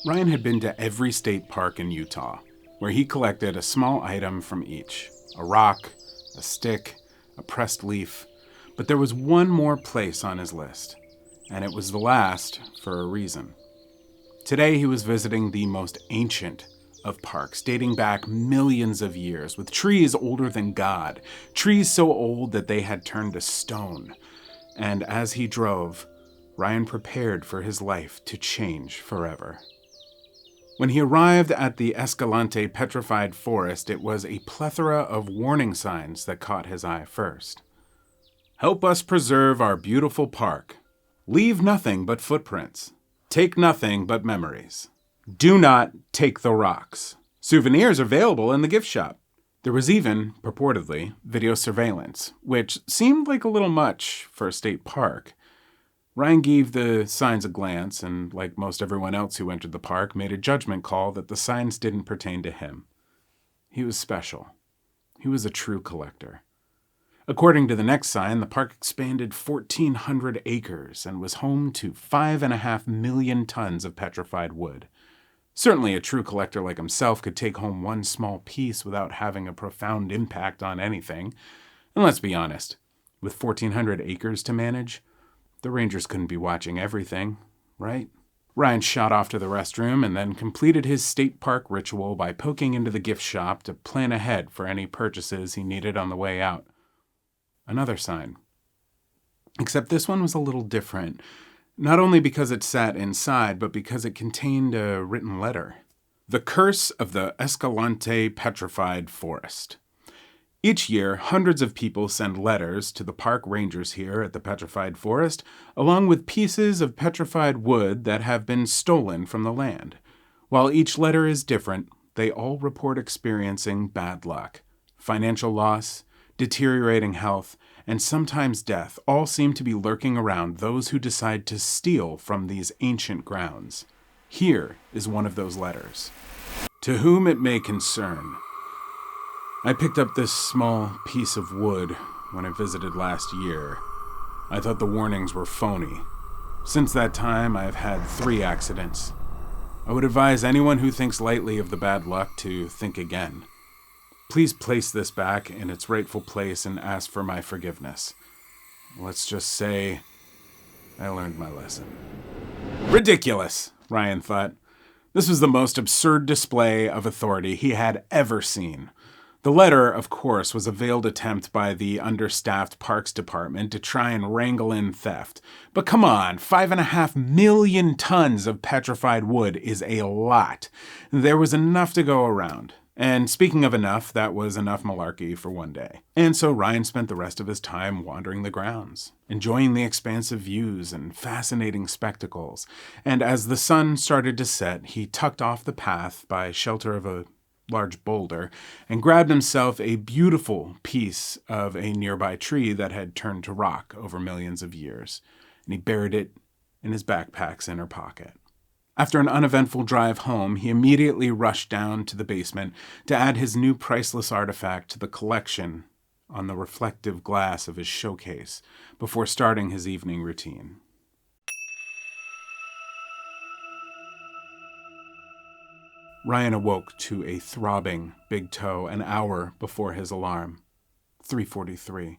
Ryan had been to every state park in Utah, where he collected a small item from each. A rock, a stick, a pressed leaf. But there was one more place on his list, and it was the last for a reason. Today he was visiting the most ancient of parks, dating back millions of years, with trees older than God, trees so old that they had turned to stone. And as he drove, Ryan prepared for his life to change forever. When he arrived at the Escalante Petrified Forest, it was a plethora of warning signs that caught his eye first. Help us preserve our beautiful park. Leave nothing but footprints. Take nothing but memories. Do not take the rocks. Souvenirs available in the gift shop. There was even, purportedly, video surveillance, which seemed like a little much for a state park. Ryan gave the signs a glance and, like most everyone else who entered the park, made a judgment call that the signs didn't pertain to him. He was special. He was a true collector. According to the next sign, the park expanded 1,400 acres and was home to 5.5 million tons of petrified wood. Certainly a true collector like himself could take home one small piece without having a profound impact on anything. And let's be honest, with 1,400 acres to manage, the Rangers couldn't be watching everything, right? Ryan shot off to the restroom and then completed his state park ritual by poking into the gift shop to plan ahead for any purchases he needed on the way out. Another sign. Except this one was a little different, not only because it sat inside, but because it contained a written letter. The Curse of the Escalante Petrified Forest. Each year, hundreds of people send letters to the park rangers here at the Petrified Forest, along with pieces of petrified wood that have been stolen from the land. While each letter is different, they all report experiencing bad luck. Financial loss, deteriorating health, and sometimes death all seem to be lurking around those who decide to steal from these ancient grounds. Here is one of those letters. To whom it may concern, I picked up this small piece of wood when I visited last year. I thought the warnings were phony. Since that time, I have had 3 accidents. I would advise anyone who thinks lightly of the bad luck to think again. Please place this back in its rightful place and ask for my forgiveness. Let's just say I learned my lesson. Ridiculous, Ryan thought. This was the most absurd display of authority he had ever seen. The letter, of course, was a veiled attempt by the understaffed Parks Department to try and wrangle in theft. But come on, 5.5 million tons of petrified wood is a lot. There was enough to go around. And speaking of enough, that was enough malarkey for one day. And so Ryan spent the rest of his time wandering the grounds, enjoying the expansive views and fascinating spectacles. And as the sun started to set, he tucked off the path by shelter of a large boulder and grabbed himself a beautiful piece of a nearby tree that had turned to rock over millions of years, and he buried it in his backpack's inner pocket. After an uneventful drive home, he immediately rushed down to the basement to add his new priceless artifact to the collection on the reflective glass of his showcase before starting his evening routine. Ryan awoke to a throbbing big toe an hour before his alarm. 3:43.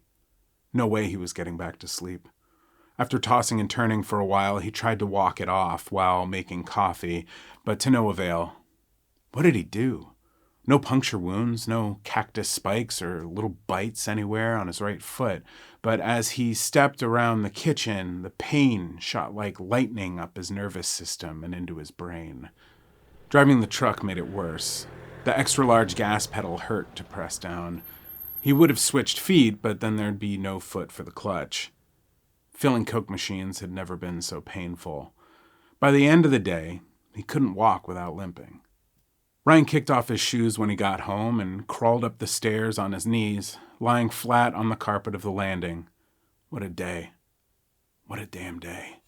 No way he was getting back to sleep. After tossing and turning for a while, he tried to walk it off while making coffee, but to no avail. What did he do? No puncture wounds, no cactus spikes or little bites anywhere on his right foot, but as he stepped around the kitchen, the pain shot like lightning up his nervous system and into his brain. Driving the truck made it worse. The extra-large gas pedal hurt to press down. He would have switched feet, but then there'd be no foot for the clutch. Filling Coke machines had never been so painful. By the end of the day, he couldn't walk without limping. Ryan kicked off his shoes when he got home and crawled up the stairs on his knees, lying flat on the carpet of the landing. What a day. What a damn day.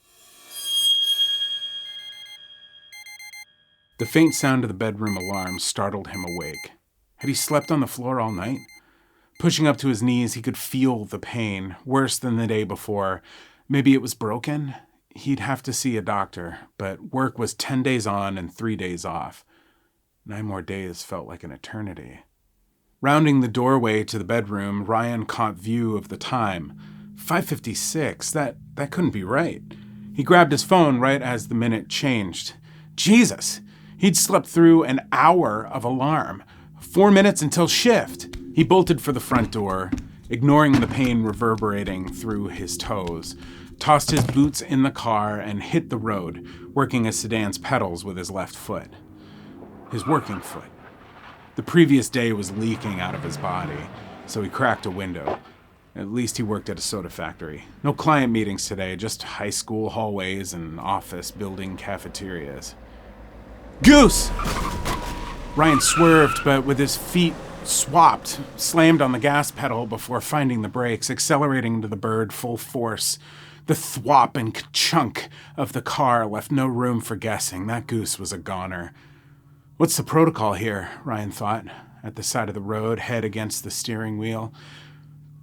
The faint sound of the bedroom alarm startled him awake. Had he slept on the floor all night? Pushing up to his knees, he could feel the pain, worse than the day before. Maybe it was broken? he'd have to see a doctor, but work was 10 days on and 3 days off. 9 more days felt like an eternity. Rounding the doorway to the bedroom, Ryan caught view of the time. 5:56. That couldn't be right. He grabbed his phone right as the minute changed. Jesus! He'd slept through an hour of alarm. 4 minutes until shift. He bolted for the front door, ignoring the pain reverberating through his toes, tossed his boots in the car, and hit the road, working a sedan's pedals with his left foot. His working foot. The previous day was leaking out of his body, so he cracked a window. At least he worked at a soda factory. No client meetings today, just high school hallways and office building cafeterias. Goose! Ryan swerved, but with his feet swapped, slammed on the gas pedal before finding the brakes, accelerating to the bird full force. The thwop and chunk of the car left no room for guessing. That goose was a goner. What's the protocol here? Ryan thought, at the side of the road, head against the steering wheel.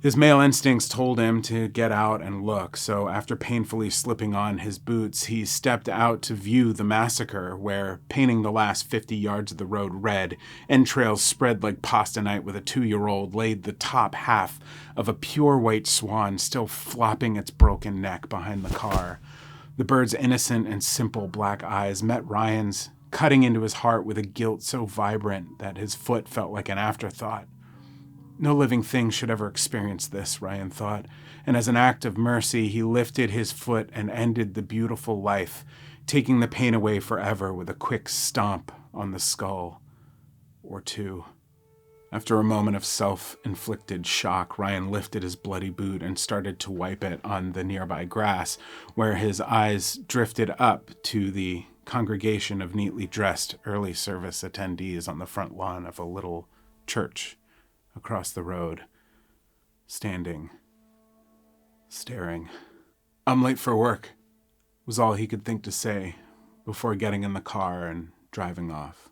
His male instincts told him to get out and look, so after painfully slipping on his boots, he stepped out to view the massacre where, painting the last 50 yards of the road red, entrails spread like pasta night with a 2-year-old, laid the top half of a pure white swan still flopping its broken neck behind the car. The bird's innocent and simple black eyes met Ryan's, cutting into his heart with a guilt so vibrant that his foot felt like an afterthought. No living thing should ever experience this, Ryan thought, and as an act of mercy, he lifted his foot and ended the beautiful life, taking the pain away forever with a quick stomp on the skull. Or two. After a moment of self-inflicted shock, Ryan lifted his bloody boot and started to wipe it on the nearby grass, where his eyes drifted up to the congregation of neatly dressed early service attendees on the front lawn of a little church across the road, standing, staring. "I'm late for work," was all he could think to say before getting in the car and driving off.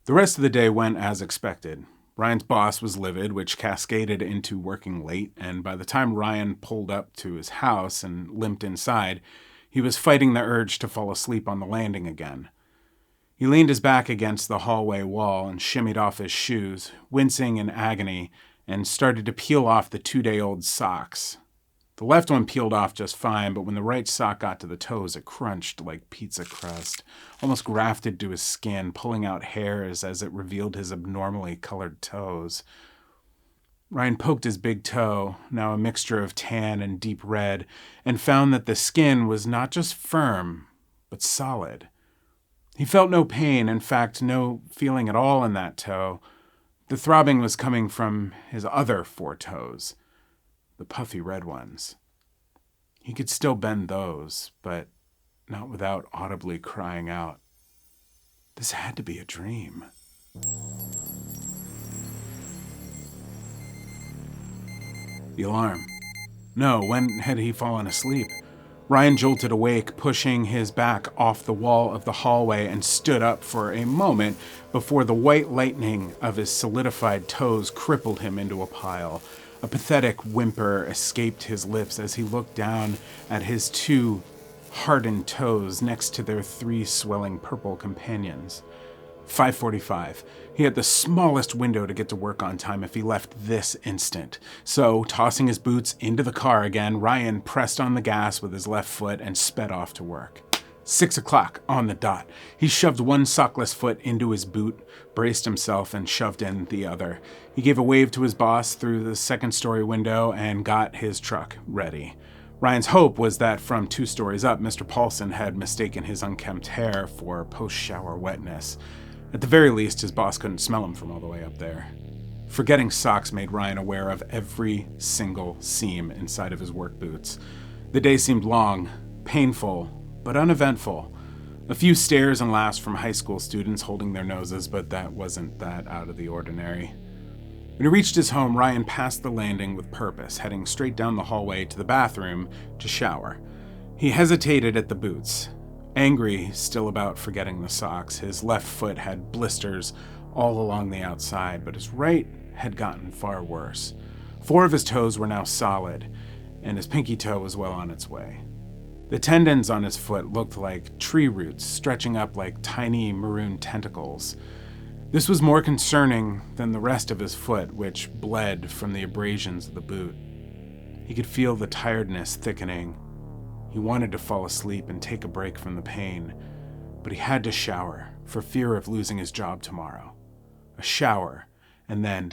The rest of the day went as expected. Ryan's boss was livid, which cascaded into working late, and by the time Ryan pulled up to his house and limped inside, he was fighting the urge to fall asleep on the landing again. He leaned his back against the hallway wall and shimmied off his shoes, wincing in agony, and started to peel off the 2-day-old socks. The left one peeled off just fine, but when the right sock got to the toes, it crunched like pizza crust, almost grafted to his skin, pulling out hairs as it revealed his abnormally colored toes. Ryan poked his big toe, now a mixture of tan and deep red, and found that the skin was not just firm, but solid. He felt no pain, in fact, no feeling at all in that toe. The throbbing was coming from his other 4 toes, the puffy red ones. He could still bend those, but not without audibly crying out, "This had to be a dream." The alarm. No, when had he fallen asleep? Ryan jolted awake, pushing his back off the wall of the hallway, and stood up for a moment before the white lightning of his solidified toes crippled him into a pile. A pathetic whimper escaped his lips as he looked down at his 2 hardened toes next to their 3 swelling purple companions. 5:45. He had the smallest window to get to work on time if he left this instant. So, tossing his boots into the car again, Ryan pressed on the gas with his left foot and sped off to work. 6 o'clock on the dot. He shoved one sockless foot into his boot, braced himself, and shoved in the other. He gave a wave to his boss through the second-story window and got his truck ready. Ryan's hope was that from 2 stories up, Mr. Paulson had mistaken his unkempt hair for post-shower wetness. At the very least, his boss couldn't smell him from all the way up there. Forgetting socks made Ryan aware of every single seam inside of his work boots. The day seemed long, painful, but uneventful. A few stares and laughs from high school students holding their noses, but that wasn't that out of the ordinary. When he reached his home, Ryan passed the landing with purpose, heading straight down the hallway to the bathroom to shower. He hesitated at the boots. Angry still about forgetting the socks, his left foot had blisters all along the outside, but his right had gotten far worse. 4 of his toes were now solid, and his pinky toe was well on its way. The tendons on his foot looked like tree roots stretching up like tiny maroon tentacles. This was more concerning than the rest of his foot, which bled from the abrasions of the boot. He could feel the tiredness thickening. He wanted to fall asleep and take a break from the pain, but he had to shower for fear of losing his job tomorrow. A shower, and then...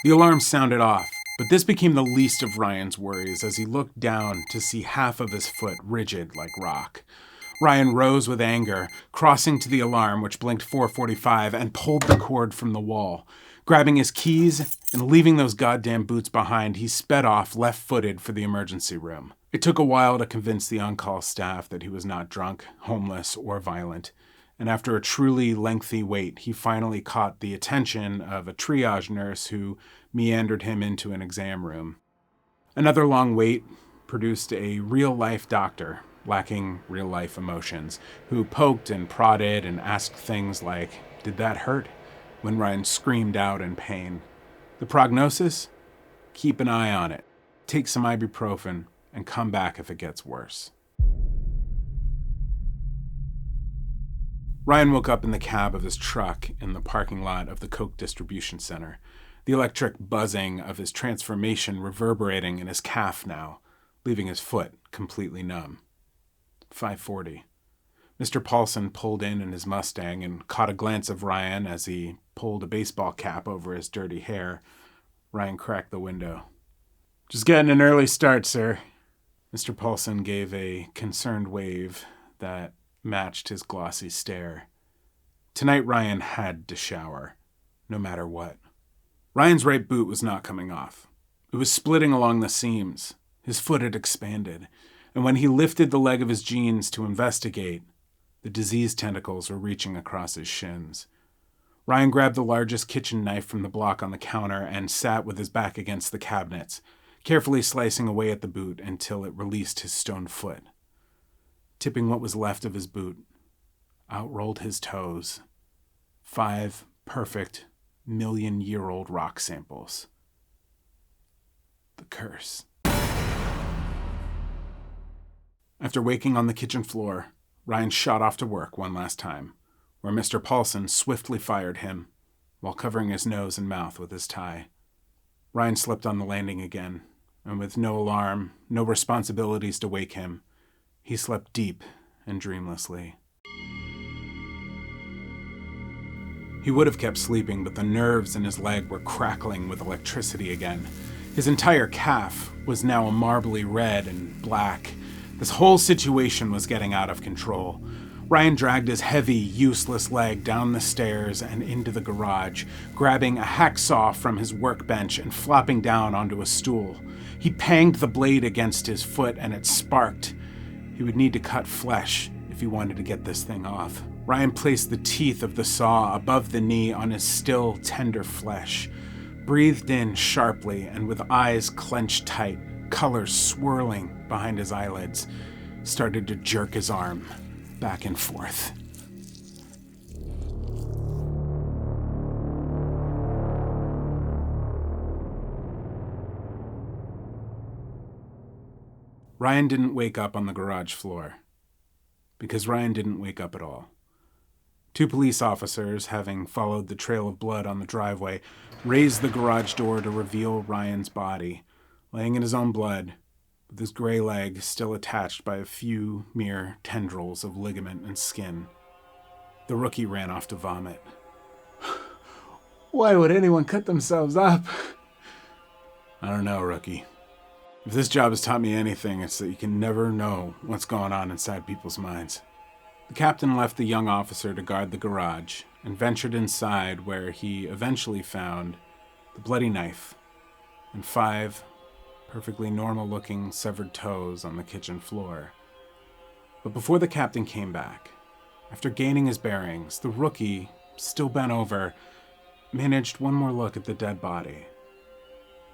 The alarm sounded off, but this became the least of Ryan's worries as he looked down to see half of his foot rigid like rock. Ryan rose with anger, crossing to the alarm, which blinked 4:45, and pulled the cord from the wall. Grabbing his keys and leaving those goddamn boots behind, he sped off left-footed for the emergency room. It took a while to convince the on-call staff that he was not drunk, homeless, or violent, and after a truly lengthy wait, he finally caught the attention of a triage nurse who meandered him into an exam room. Another long wait produced a real-life doctor, lacking real-life emotions, who poked and prodded and asked things like, "Did that hurt?" when Ryan screamed out in pain. The prognosis? Keep an eye on it. Take some ibuprofen and come back if it gets worse. Ryan woke up in the cab of his truck in the parking lot of the Coke distribution center, the electric buzzing of his transformation reverberating in his calf now, leaving his foot completely numb. 5:40. Mr. Paulson pulled in his Mustang and caught a glance of Ryan as he pulled a baseball cap over his dirty hair. Ryan cracked the window. "Just getting an early start, sir." Mr. Paulson gave a concerned wave that matched his glossy stare. Tonight Ryan had to shower, no matter what. Ryan's right boot was not coming off. It was splitting along the seams. His foot had expanded, and when he lifted the leg of his jeans to investigate, the diseased tentacles were reaching across his shins. Ryan grabbed the largest kitchen knife from the block on the counter and sat with his back against the cabinets, carefully slicing away at the boot until it released his stone foot. Tipping what was left of his boot, out rolled his toes. 5 perfect, million-year-old rock samples. The curse. After waking on the kitchen floor, Ryan shot off to work one last time, where Mr. Paulson swiftly fired him while covering his nose and mouth with his tie. Ryan slept on the landing again, and with no alarm, no responsibilities to wake him, he slept deep and dreamlessly. He would have kept sleeping, but the nerves in his leg were crackling with electricity again. His entire calf was now a marbly red and black. This whole situation was getting out of control. Ryan dragged his heavy, useless leg down the stairs and into the garage, grabbing a hacksaw from his workbench and flopping down onto a stool. He panged the blade against his foot and it sparked. He would need to cut flesh if he wanted to get this thing off. Ryan placed the teeth of the saw above the knee on his still tender flesh, breathed in sharply and with eyes clenched tight, colors swirling behind his eyelids, started to jerk his arm back and forth. Ryan didn't wake up on the garage floor, because Ryan didn't wake up at all. 2 police officers, having followed the trail of blood on the driveway, raised the garage door to reveal Ryan's body, laying in his own blood, with his gray leg still attached by a few mere tendrils of ligament and skin. The rookie ran off to vomit. "Why would anyone cut themselves up?" "I don't know, rookie. If this job has taught me anything, it's that you can never know what's going on inside people's minds." The captain left the young officer to guard the garage and ventured inside, where he eventually found the bloody knife and 5 perfectly normal-looking severed toes on the kitchen floor. But before the captain came back, after gaining his bearings, the rookie, still bent over, managed one more look at the dead body.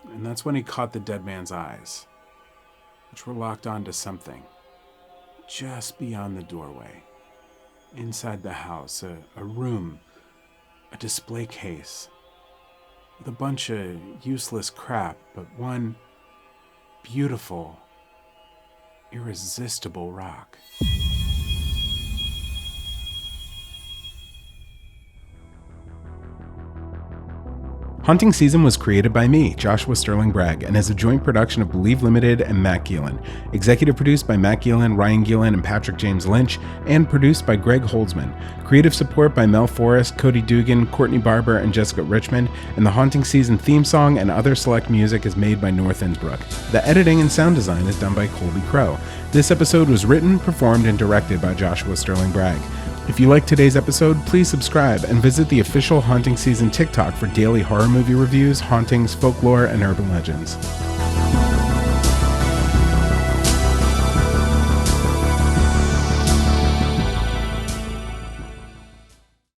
And that's when he caught the dead man's eyes, which were locked onto something just beyond the doorway. Inside the house, a room, a display case, with a bunch of useless crap, but one beautiful, irresistible rock. Haunting Season was created by me, Joshua Sterling Bragg, and is a joint production of Believe Limited and Matt Geelan. Executive produced by Matt Geelan, Ryan Geelan, and Patrick James Lynch, and produced by Greg Holdsman. Creative support by Mel Forrest, Cody Dugan, Courtney Barber, and Jessica Richmond, and the Haunting Season theme song and other select music is made by North Innsbruck. The editing and sound design is done by Colby Crow. This episode was written, performed, and directed by Joshua Sterling Bragg. If you liked today's episode, please subscribe and visit the official Haunting Season TikTok for daily horror movie reviews, hauntings, folklore, and urban legends.